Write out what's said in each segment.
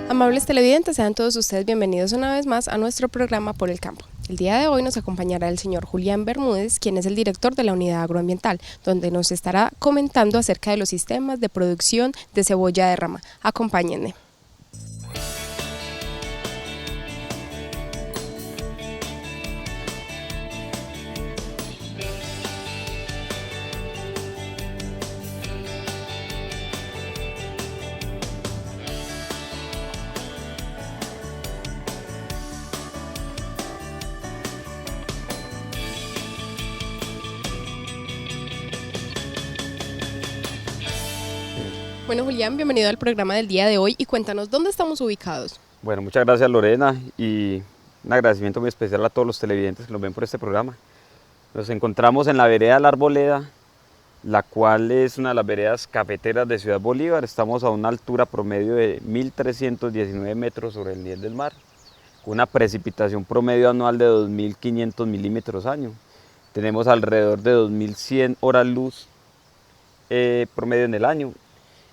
Amables televidentes, sean todos ustedes bienvenidos una vez más a nuestro programa Por el Campo. El día de hoy nos acompañará el señor Julián Bermúdez, quien es el director de la Unidad Agroambiental, donde nos estará comentando acerca de los sistemas de producción de cebolla de rama. Acompáñenme. Bueno, Julián, bienvenido al programa del día de hoy y cuéntanos dónde estamos ubicados. Bueno, muchas gracias Lorena y un agradecimiento muy especial a todos los televidentes que nos ven por este programa. Nos encontramos en la vereda La Arboleda, la cual es una de las veredas cafeteras de Ciudad Bolívar. Estamos a una altura promedio de 1.319 metros sobre el nivel del mar, con una precipitación promedio anual de 2.500 milímetros año. Tenemos alrededor de 2.100 horas luz promedio en el año.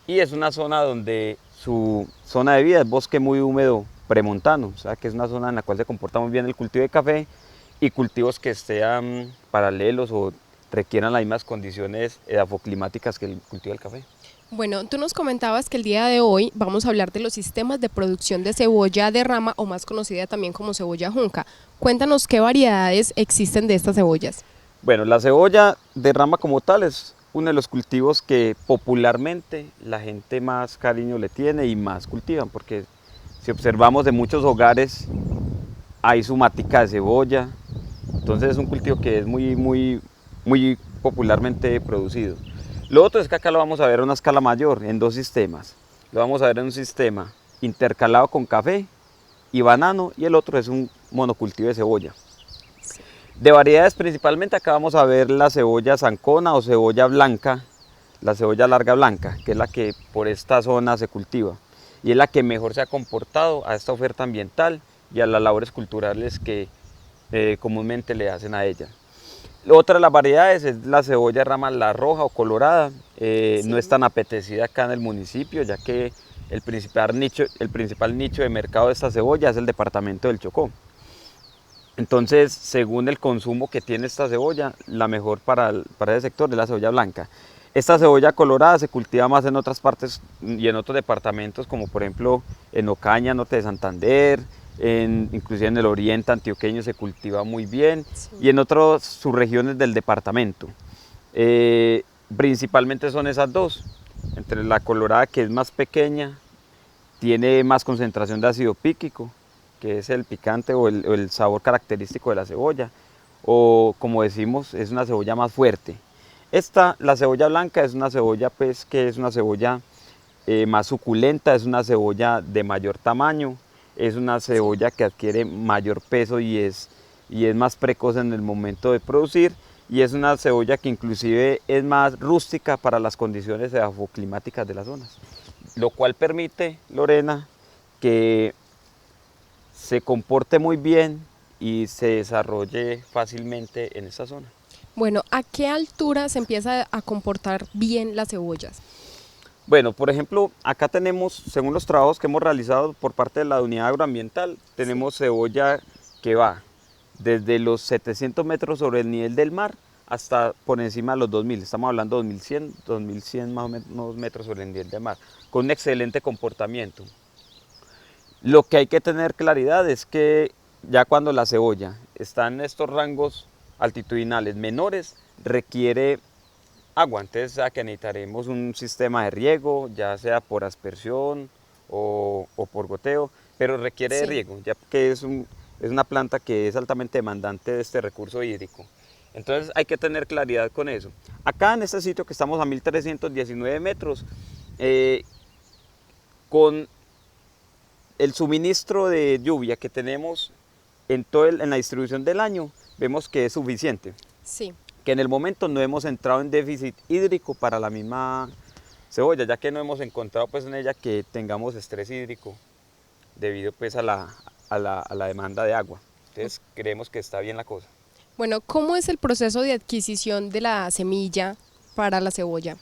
Y es una zona donde su zona de vida es bosque muy húmedo premontano, o sea que es una zona en la cual se comporta muy bien el cultivo de café y cultivos que estén paralelos o requieran las mismas condiciones edafoclimáticas que el cultivo del café. Bueno, tú nos comentabas que el día de hoy vamos a hablar de los sistemas de producción de cebolla de rama o más conocida también como cebolla junca. Cuéntanos qué variedades existen de estas cebollas. Bueno, la cebolla de rama como tal es uno de los cultivos que popularmente la gente más cariño le tiene y más cultivan, porque si observamos en muchos hogares hay su matica de cebolla, entonces es un cultivo que es muy popularmente producido. Lo otro es que acá lo vamos a ver a una escala mayor, en dos sistemas. Lo vamos a ver en un sistema intercalado con café y banano, y el otro es un monocultivo de cebolla. De variedades principalmente acá vamos a ver la cebolla zancona o cebolla blanca, la cebolla larga blanca, que es la que por esta zona se cultiva y es la que mejor se ha comportado a esta oferta ambiental y a las labores culturales que comúnmente le hacen a ella. Otra de las variedades es la cebolla de rama la roja o colorada, sí. No es tan apetecida acá en el municipio, ya que el principal nicho de mercado de esta cebolla es el departamento del Chocó. Entonces, según el consumo que tiene esta cebolla, la mejor para ese sector es la cebolla blanca. Esta cebolla colorada se cultiva más en otras partes y en otros departamentos, como por ejemplo en Ocaña, norte de Santander, inclusive en el oriente antioqueño se cultiva muy bien, sí. Y en otras subregiones del departamento. Principalmente son esas dos, entre la colorada, que es más pequeña, tiene más concentración de ácido píquico, que es el picante o el sabor característico de la cebolla, o como decimos, es una cebolla más fuerte. La cebolla blanca es una cebolla que es una cebolla más suculenta, es una cebolla de mayor tamaño, es una cebolla que adquiere mayor peso y es más precoz en el momento de producir, y es una cebolla que inclusive es más rústica para las condiciones edafoclimáticas de las zonas, lo cual permite, Lorena, que se comporte muy bien y se desarrolle fácilmente en esta zona. Bueno, ¿a qué altura se empieza a comportar bien las cebollas? Bueno, por ejemplo, acá tenemos, según los trabajos que hemos realizado por parte de la unidad agroambiental, tenemos cebolla que va desde los 700 metros sobre el nivel del mar hasta por encima de los 2000, estamos hablando de 2100 más o menos metros sobre el nivel del mar, con un excelente comportamiento. Lo que hay que tener claridad es que ya cuando la cebolla está en estos rangos altitudinales menores, requiere agua, entonces ya que necesitaremos un sistema de riego, ya sea por aspersión o por goteo, pero requiere de riego, ya que es una planta que es altamente demandante de este recurso hídrico. Entonces hay que tener claridad con eso. Acá en este sitio que estamos a 1.319 metros, con el suministro de lluvia que tenemos en la distribución del año, vemos que es suficiente. Sí. Que en el momento no hemos entrado en déficit hídrico para la misma cebolla, ya que no hemos encontrado pues en ella que tengamos estrés hídrico debido pues a a la demanda de agua. Entonces creemos que está bien la cosa. Bueno, ¿cómo es el proceso de adquisición de la semilla para la cebolla?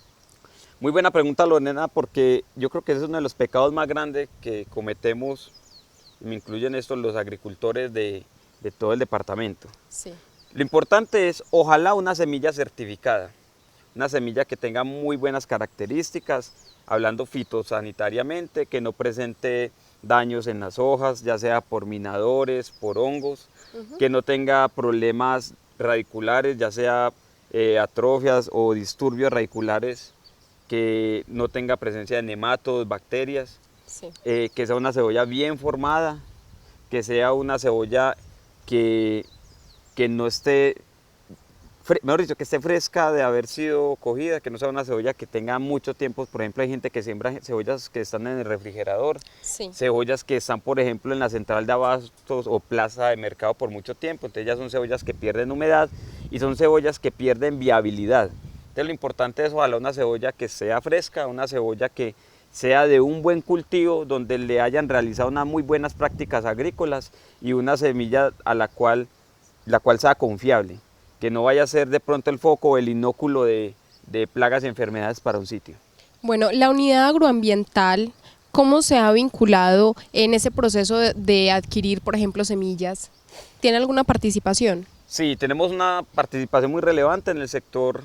Muy buena pregunta, Lorena, porque yo creo que ese es uno de los pecados más grandes que cometemos, y me incluyen esto los agricultores de todo el departamento. Sí. Lo importante es, ojalá una semilla certificada, una semilla que tenga muy buenas características, hablando fitosanitariamente, que no presente daños en las hojas, ya sea por minadores, por hongos, que no tenga problemas radiculares, ya sea atrofias o disturbios radiculares, que no tenga presencia de nematodos, bacterias, Sí. que sea una cebolla bien formada, que sea una cebolla que no esté, mejor dicho, que esté fresca de haber sido cogida, que no sea una cebolla que tenga mucho tiempo. Por ejemplo, hay gente que siembra cebollas que están en el refrigerador, Sí. cebollas que están, por ejemplo, en la central de abastos o plaza de mercado por mucho tiempo. Entonces ya son cebollas que pierden humedad y son cebollas que pierden viabilidad. Entonces lo importante es ojalá una cebolla que sea fresca, una cebolla que sea de un buen cultivo, donde le hayan realizado unas muy buenas prácticas agrícolas y una semilla a la cual sea confiable, que no vaya a ser de pronto el foco o el inóculo de plagas y enfermedades para un sitio. Bueno, la unidad agroambiental, ¿cómo se ha vinculado en ese proceso de adquirir, por ejemplo, semillas? ¿Tiene alguna participación? Sí, tenemos una participación muy relevante en el sector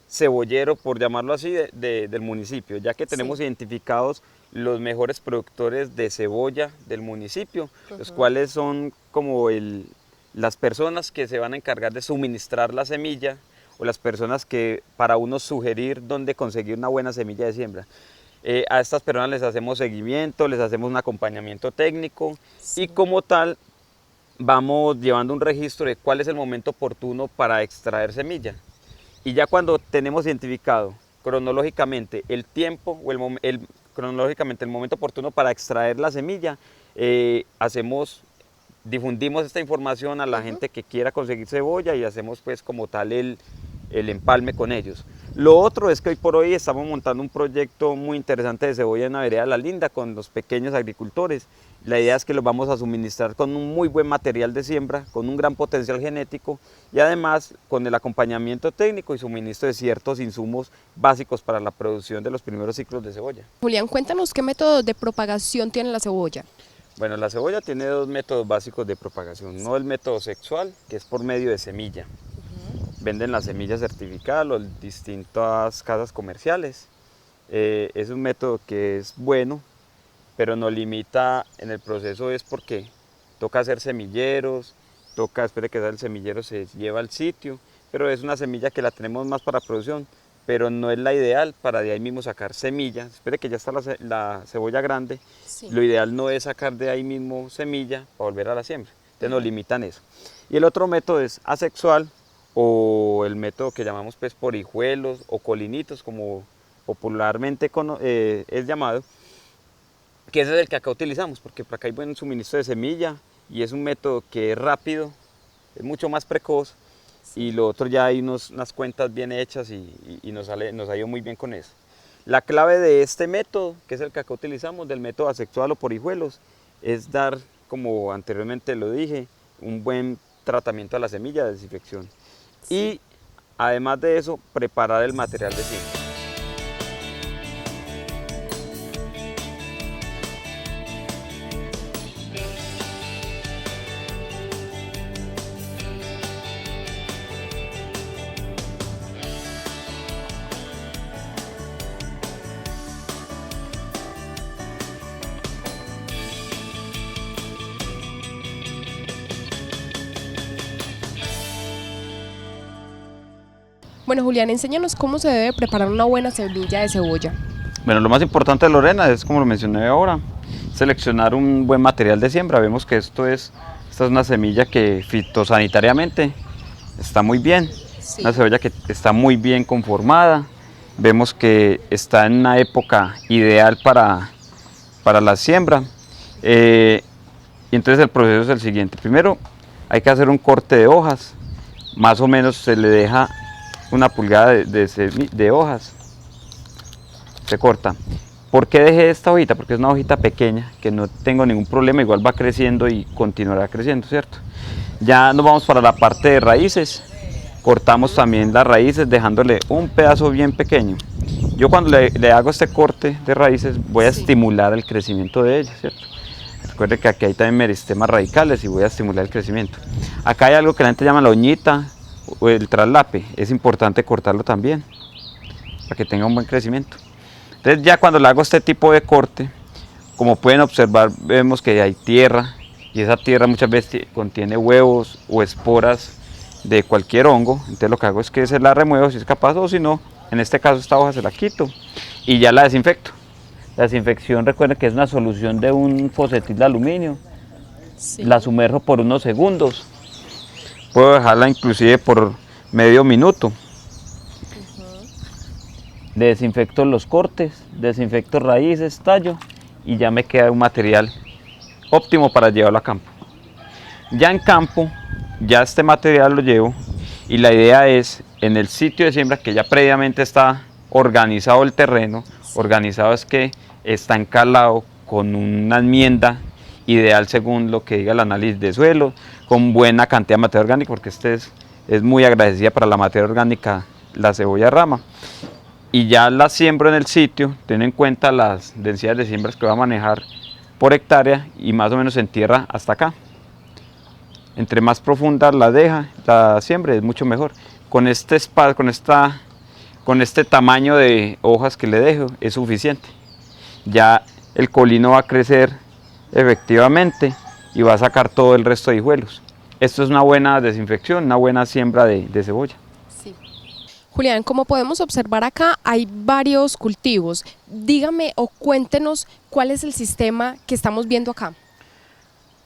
cebollero, por llamarlo así, del municipio, ya que tenemos identificados los mejores productores de cebolla del municipio, los cuales son como las personas que se van a encargar de suministrar la semilla, o las personas que para uno sugerir dónde conseguir una buena semilla de siembra. A estas personas les hacemos seguimiento, les hacemos un acompañamiento técnico y como tal vamos llevando un registro de cuál es el momento oportuno para extraer semilla. Y ya cuando tenemos identificado cronológicamente el tiempo o cronológicamente el momento oportuno para extraer la semilla, difundimos esta información a la gente que quiera conseguir cebolla y hacemos pues como tal el empalme con ellos. Lo otro es que hoy por hoy estamos montando un proyecto muy interesante de cebolla en la vereda La Linda con los pequeños agricultores. La idea es que los vamos a suministrar con un muy buen material de siembra, con un gran potencial genético y además con el acompañamiento técnico y suministro de ciertos insumos básicos para la producción de los primeros ciclos de cebolla. Julián, cuéntanos qué métodos de propagación tiene la cebolla. Bueno, la cebolla tiene dos métodos básicos de propagación, no el método sexual, que es por medio de semilla. Venden la semilla certificada las distintas casas comerciales. Es un método que es bueno, pero nos limita en el proceso es porque toca hacer semilleros, toca después de que sale el semillero se lleva al sitio, pero es una semilla que la tenemos más para producción, pero no es la ideal para de ahí mismo sacar semilla. Después de que ya está la cebolla grande, lo ideal no es sacar de ahí mismo semilla para volver a la siembra, entonces nos limitan eso. Y el otro método es asexual, o el método que llamamos pues por hijuelos o colinitos, como popularmente es llamado, que ese es el que acá utilizamos, porque por acá hay buen suministro de semilla y es un método que es rápido, es mucho más precoz, y lo otro ya hay unas cuentas bien hechas y nos ha ido muy bien con eso. La clave de este método, que es el que acá utilizamos, del método asexual o por hijuelos, es dar, como anteriormente lo dije, un buen tratamiento a la semilla de desinfección. Y además de eso, preparar el material de siembra. Bueno, Julián, enséñanos cómo se debe preparar una buena semilla de cebolla. Bueno, lo más importante, Lorena, es, como lo mencioné ahora, seleccionar un buen material de siembra. Vemos que esta es una semilla que fitosanitariamente está muy bien, una cebolla que está muy bien conformada. Vemos que está en una época ideal para la siembra. Y entonces el proceso es el siguiente. Primero hay que hacer un corte de hojas, más o menos se le deja una pulgada de hojas, se corta. ¿Por qué dejé esta hojita? Porque es una hojita pequeña, que no tengo ningún problema, igual va creciendo y continuará creciendo, ¿cierto? Ya nos vamos para la parte de raíces. Cortamos también las raíces dejándole un pedazo bien pequeño. Yo cuando le hago este corte de raíces voy a estimular el crecimiento de ellas, ¿cierto? Recuerde que aquí hay también meristemas radicales y voy a estimular el crecimiento. Acá hay algo que la gente llama la uñita o el traslape, es importante cortarlo también para que tenga un buen crecimiento. Entonces ya cuando le hago este tipo de corte, como pueden observar, vemos que hay tierra y esa tierra muchas veces contiene huevos o esporas de cualquier hongo. Entonces lo que hago es que se la remuevo si es capaz, o si no, en este caso esta hoja se la quito y ya la desinfecto. La desinfección, recuerden que es una solución de un fosfatil de aluminio. La sumerjo por unos segundos, puedo dejarla inclusive por medio minuto. Desinfecto los cortes, desinfecto raíces, tallo y ya me queda un material óptimo para llevarlo a campo. Ya en campo, ya este material lo llevo y la idea es en el sitio de siembra que ya previamente está organizado el terreno, organizado es que está encalado con una enmienda ideal según lo que diga el análisis de suelo, con buena cantidad de materia orgánica, porque es muy agradecida para la materia orgánica la cebolla rama. Y ya la siembro en el sitio, ten en cuenta las densidades de siembras que va a manejar por hectárea y más o menos en tierra hasta acá. Entre más profunda la siembra es mucho mejor. Con este tamaño de hojas que le dejo es suficiente. Ya el colino va a crecer efectivamente y va a sacar todo el resto de hijuelos. Esto es una buena desinfección, una buena siembra de cebolla. Julián, como podemos observar acá, hay varios cultivos. Dígame o cuéntenos cuál es el sistema que estamos viendo acá.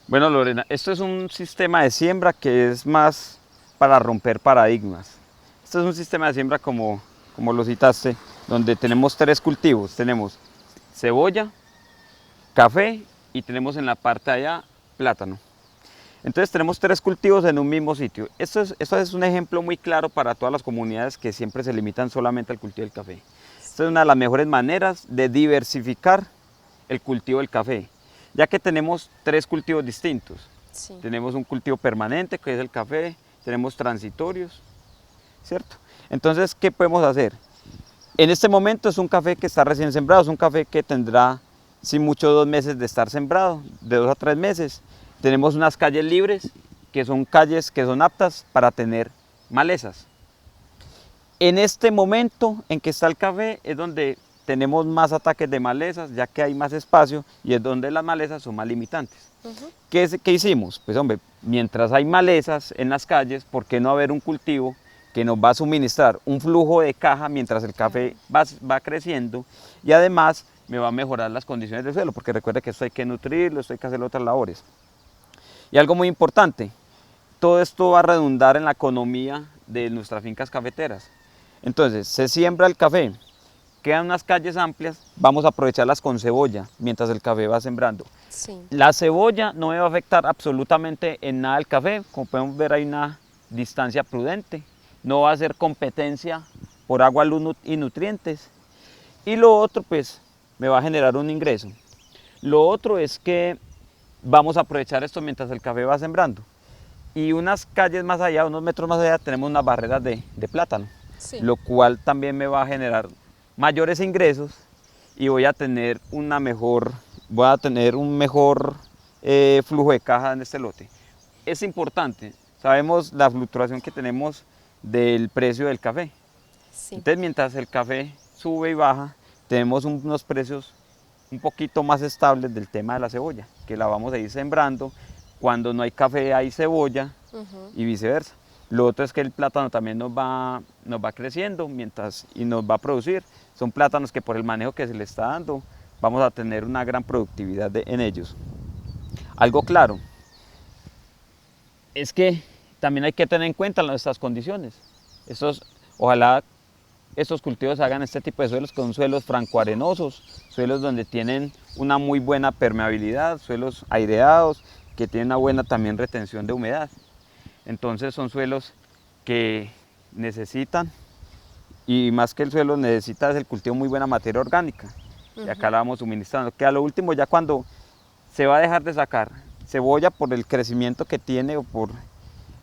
Bueno, Lorena, esto es un sistema de siembra que es más para romper paradigmas. Esto es un sistema de siembra como lo citaste, donde tenemos 3 cultivos. Tenemos cebolla, café y tenemos en la parte de allá plátano. Entonces tenemos 3 cultivos en un mismo sitio. Esto es un ejemplo muy claro para todas las comunidades que siempre se limitan solamente al cultivo del café. Esta es una de las mejores maneras de diversificar el cultivo del café, ya que tenemos 3 cultivos distintos. Sí. Tenemos un cultivo permanente que es el café, tenemos transitorios, ¿cierto? Entonces, ¿qué podemos hacer? En este momento es un café que está recién sembrado, es un café que tendrá, sin mucho, 2 meses de estar sembrado, de 2 a 3 meses. Tenemos unas calles libres, que son calles que son aptas para tener malezas. En este momento en que está el café es donde tenemos más ataques de malezas, ya que hay más espacio y es donde las malezas son más limitantes. ¿Qué hicimos? Pues hombre, mientras hay malezas en las calles, ¿por qué no haber un cultivo que nos va a suministrar un flujo de caja mientras el café va creciendo y además me va a mejorar las condiciones del suelo? Porque recuerda que esto hay que nutrirlo, esto hay que hacer otras labores. Y algo muy importante, todo esto va a redundar en la economía de nuestras fincas cafeteras. Entonces, se siembra el café, quedan unas calles amplias, vamos a aprovecharlas con cebolla mientras el café va sembrando. Sí. La cebolla no me va a afectar absolutamente en nada el café, como podemos ver hay una distancia prudente, no va a hacer competencia por agua, luz y nutrientes. Y lo otro pues me va a generar un ingreso. Lo otro es que vamos a aprovechar esto mientras el café va sembrando. Y unas calles más allá, unos metros más allá, tenemos unas barreras de plátano, sí. Lo cual también me va a generar mayores ingresos y voy a tener un mejor flujo de caja en este lote. Es importante, sabemos la fluctuación que tenemos del precio del café. Sí. Entonces mientras el café sube y baja, tenemos unos precios un poquito más estables del tema de la cebolla, que la vamos a ir sembrando. Cuando no hay café hay cebolla y viceversa. Lo otro es que el plátano también nos va creciendo y nos va a producir. Son plátanos que por el manejo que se le está dando vamos a tener una gran productividad en ellos. Algo claro es que también hay que tener en cuenta nuestras condiciones. Ojalá estos cultivos hagan este tipo de suelos, con suelos francoarenosos, suelos donde tienen una muy buena permeabilidad, suelos aireados, que tienen una buena también retención de humedad. Entonces son suelos que necesitan, y más que el suelo necesita, es el cultivo muy buena materia orgánica. y acá la vamos suministrando. Que a lo último, ya cuando se va a dejar de sacar cebolla por el crecimiento que tiene o por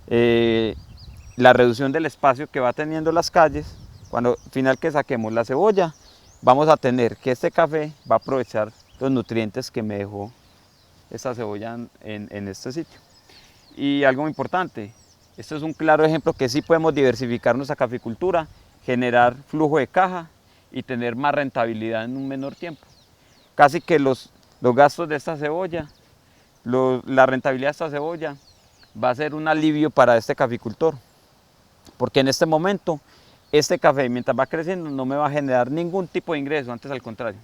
la reducción del espacio que va teniendo las calles, cuando al final que saquemos la cebolla, vamos a tener que este café va a aprovechar los nutrientes que me dejó esta cebolla en este sitio. Y algo muy importante, esto es un claro ejemplo que sí podemos diversificar nuestra caficultura, generar flujo de caja y tener más rentabilidad en un menor tiempo. Casi que los gastos de esta cebolla, la rentabilidad de esta cebolla va a ser un alivio para este caficultor, porque en este momento este café, mientras va creciendo, no me va a generar ningún tipo de ingreso, antes al contrario,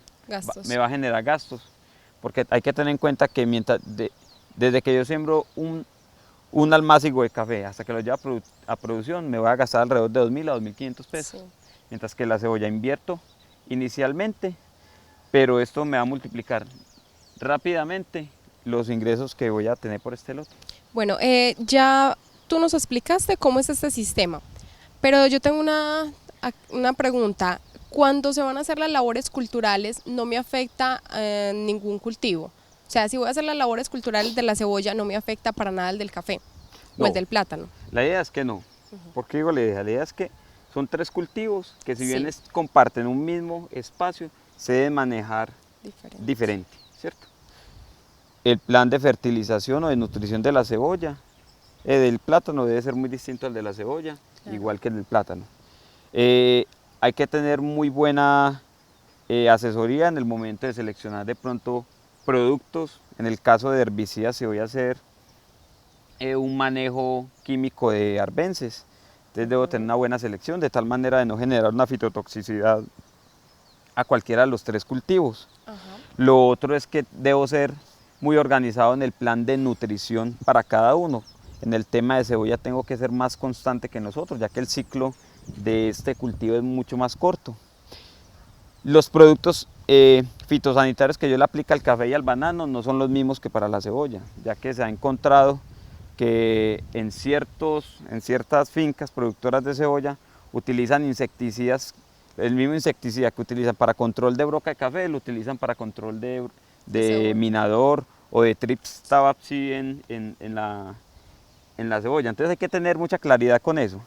me va a generar gastos, porque hay que tener en cuenta que desde que yo siembro un almácigo de café hasta que lo llevo a producción, me voy a gastar alrededor de 2.000 a 2.500 pesos, sí. Mientras que la cebolla invierto inicialmente, pero esto me va a multiplicar rápidamente los ingresos que voy a tener por este lote. Bueno, ya tú nos explicaste cómo es este sistema, pero yo tengo una pregunta. Cuando se van a hacer las labores culturales, ¿no me afecta ningún cultivo? O sea, si voy a hacer las labores culturales de la cebolla, no me afecta para nada el del café o el del plátano. La idea es que no. ¿Por qué digo la idea? La idea es que son 3 cultivos que si bien comparten un mismo espacio, se deben manejar diferente, ¿cierto? El plan de fertilización o de nutrición de la cebolla, del plátano debe ser muy distinto al de la cebolla, claro. Igual que el del plátano. Hay que tener muy buena asesoría en el momento de seleccionar de pronto productos. En el caso de herbicidas, si voy a hacer un manejo químico de arbences, entonces debo tener una buena selección de tal manera de no generar una fitotoxicidad a cualquiera de los 3 cultivos. Ajá. Lo otro es que debo ser muy organizado en el plan de nutrición para cada uno. En el tema de cebolla tengo que ser más constante que nosotros, ya que el ciclo de este cultivo es mucho más corto. Los productos fitosanitarios que yo le aplico al café y al banano no son los mismos que para la cebolla, ya que se ha encontrado que en ciertas fincas productoras de cebolla utilizan insecticidas, el mismo insecticida que utilizan para control de broca de café, lo utilizan para control de minador o de trips tabapsi en la cebolla. Entonces hay que tener mucha claridad con eso.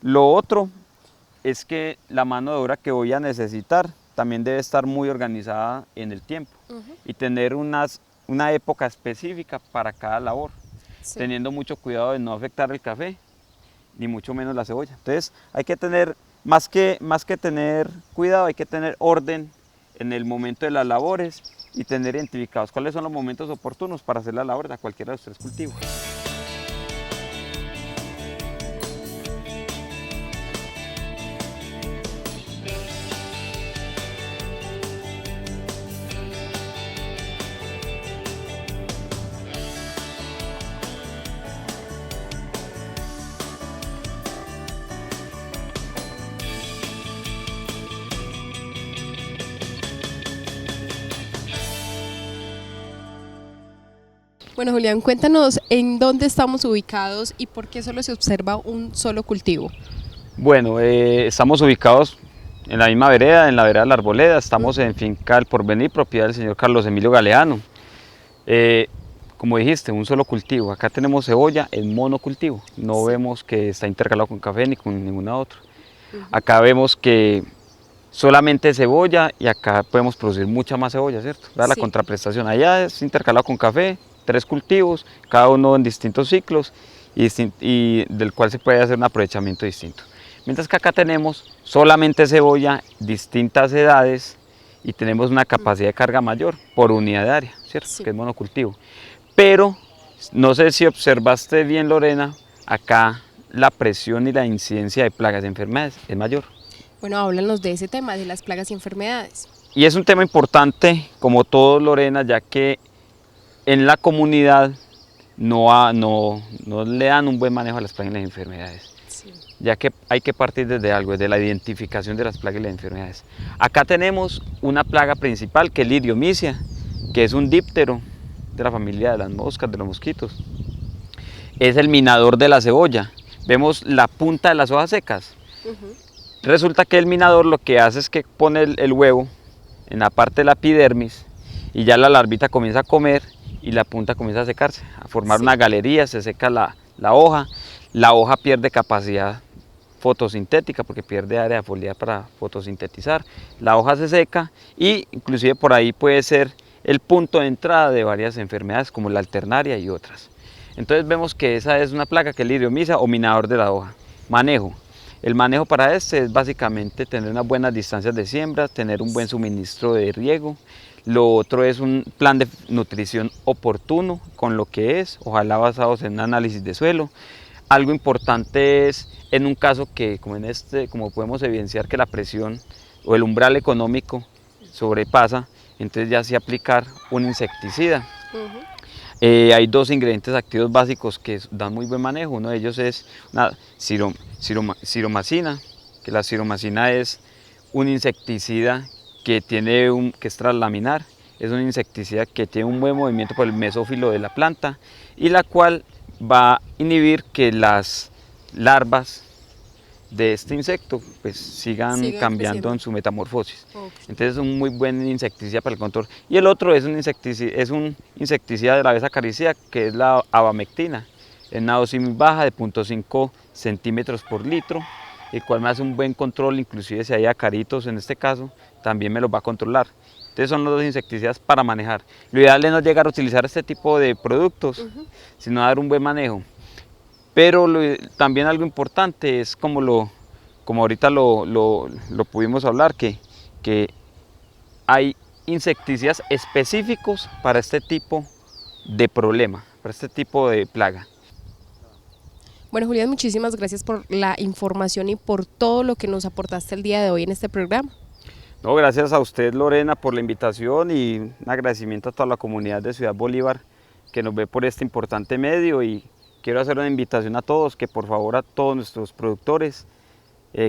Lo otro es que la mano de obra que voy a necesitar también debe estar muy organizada en el tiempo y tener una época específica para cada labor, teniendo mucho cuidado de no afectar el café, ni mucho menos la cebolla. Entonces hay que tener, más que tener cuidado, hay que tener orden en el momento de las labores y tener identificados cuáles son los momentos oportunos para hacer las labores a cualquiera de los 3 cultivos. Bueno, Julián, cuéntanos en dónde estamos ubicados y por qué solo se observa un solo cultivo. Bueno, estamos ubicados en la misma vereda, en la vereda de la Arboleda. Estamos en Finca El Porvenir, propiedad del señor Carlos Emilio Galeano. Como dijiste, un solo cultivo. Acá tenemos cebolla en monocultivo. No vemos que está intercalado con café ni con ninguna otra. Acá vemos que solamente cebolla y acá podemos producir mucha más cebolla, ¿cierto? La contraprestación. Allá es intercalado con café, 3 cultivos, cada uno en distintos ciclos y del cual se puede hacer un aprovechamiento distinto. Mientras que acá tenemos solamente cebolla, distintas edades y tenemos una capacidad de carga mayor por unidad de área, ¿cierto? Que es monocultivo. Pero no sé si observaste bien, Lorena, acá la presión y la incidencia de plagas y enfermedades es mayor. Bueno, háblanos de ese tema, de las plagas y enfermedades. Y es un tema importante, como todo, Lorena, ya que en la comunidad no le dan un buen manejo a las plagas y las enfermedades, ya que hay que partir desde algo, desde la identificación de las plagas y las enfermedades. Acá tenemos una plaga principal que es Liriomicia, que es un díptero de la familia de las moscas, de los mosquitos. Es el minador de la cebolla. Vemos la punta de las hojas secas. Resulta que el minador lo que hace es que pone el huevo en la parte de la epidermis, y ya la larvita comienza a comer y la punta comienza a secarse, a formar una galería, se seca la hoja pierde capacidad fotosintética porque pierde área de foliar para fotosintetizar, la hoja se seca y inclusive por ahí puede ser el punto de entrada de varias enfermedades como la alternaria y otras. Entonces vemos que esa es una plaga que es liriomisa o minador de la hoja. Manejo. El manejo para este es básicamente tener unas buenas distancias de siembra, tener un buen suministro de riego. Lo otro es un plan de nutrición oportuno con lo que es, ojalá basados en un análisis de suelo. Algo importante es en un caso que, como en este, como podemos evidenciar que la presión o el umbral económico sobrepasa, entonces ya sí aplicar un insecticida. Hay dos ingredientes activos básicos que dan muy buen manejo. Uno de ellos es una ciromacina, que la ciromacina es un insecticida que es translaminar, es un insecticida que tiene un buen movimiento por el mesófilo de la planta y la cual va a inhibir que las larvas de este insecto pues sigan cambiando creciendo en su metamorfosis. Entonces es un muy buen insecticida para el control. Y el otro es un insecticida de la abeja acaricida, que es la abamectina. Es una dosis muy baja de 0.5 centímetros por litro, el cual me hace un buen control, inclusive si hay acaritos en este caso, también me los va a controlar. Entonces son los dos insecticidas para manejar. Lo ideal es no llegar a utilizar este tipo de productos, sino dar un buen manejo. Pero también algo importante es como ahorita lo pudimos hablar, que hay insecticidas específicos para este tipo de problema, para este tipo de plaga. Bueno, Julián, muchísimas gracias por la información y por todo lo que nos aportaste el día de hoy en este programa. No, gracias a usted, Lorena, por la invitación y un agradecimiento a toda la comunidad de Ciudad Bolívar que nos ve por este importante medio, y quiero hacer una invitación a todos, que por favor a todos nuestros productores,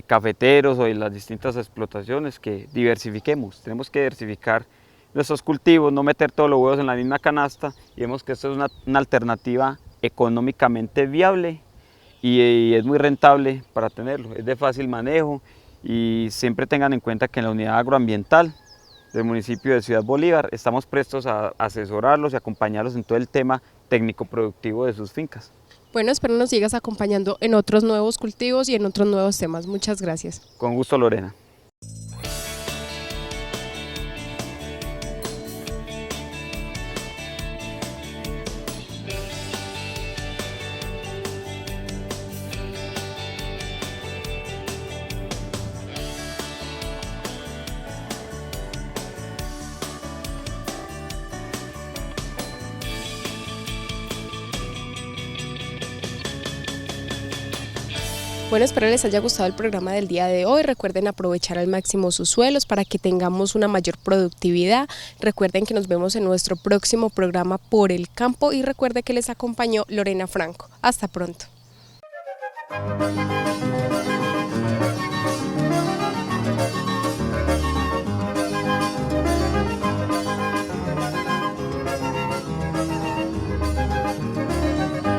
cafeteros o de las distintas explotaciones, que diversifiquemos. Tenemos que diversificar nuestros cultivos, no meter todos los huevos en la misma canasta, y vemos que esto es una alternativa económicamente viable y es muy rentable para tenerlo, es de fácil manejo, y siempre tengan en cuenta que en la unidad agroambiental del municipio de Ciudad Bolívar estamos prestos a asesorarlos y acompañarlos en todo el tema técnico-productivo de sus fincas. Bueno, espero nos sigas acompañando en otros nuevos cultivos y en otros nuevos temas. Muchas gracias. Con gusto, Lorena. Bueno, espero les haya gustado el programa del día de hoy. Recuerden aprovechar al máximo sus suelos para que tengamos una mayor productividad. Recuerden que nos vemos en nuestro próximo programa Por el Campo, y recuerden que les acompañó Lorena Franco. Hasta pronto.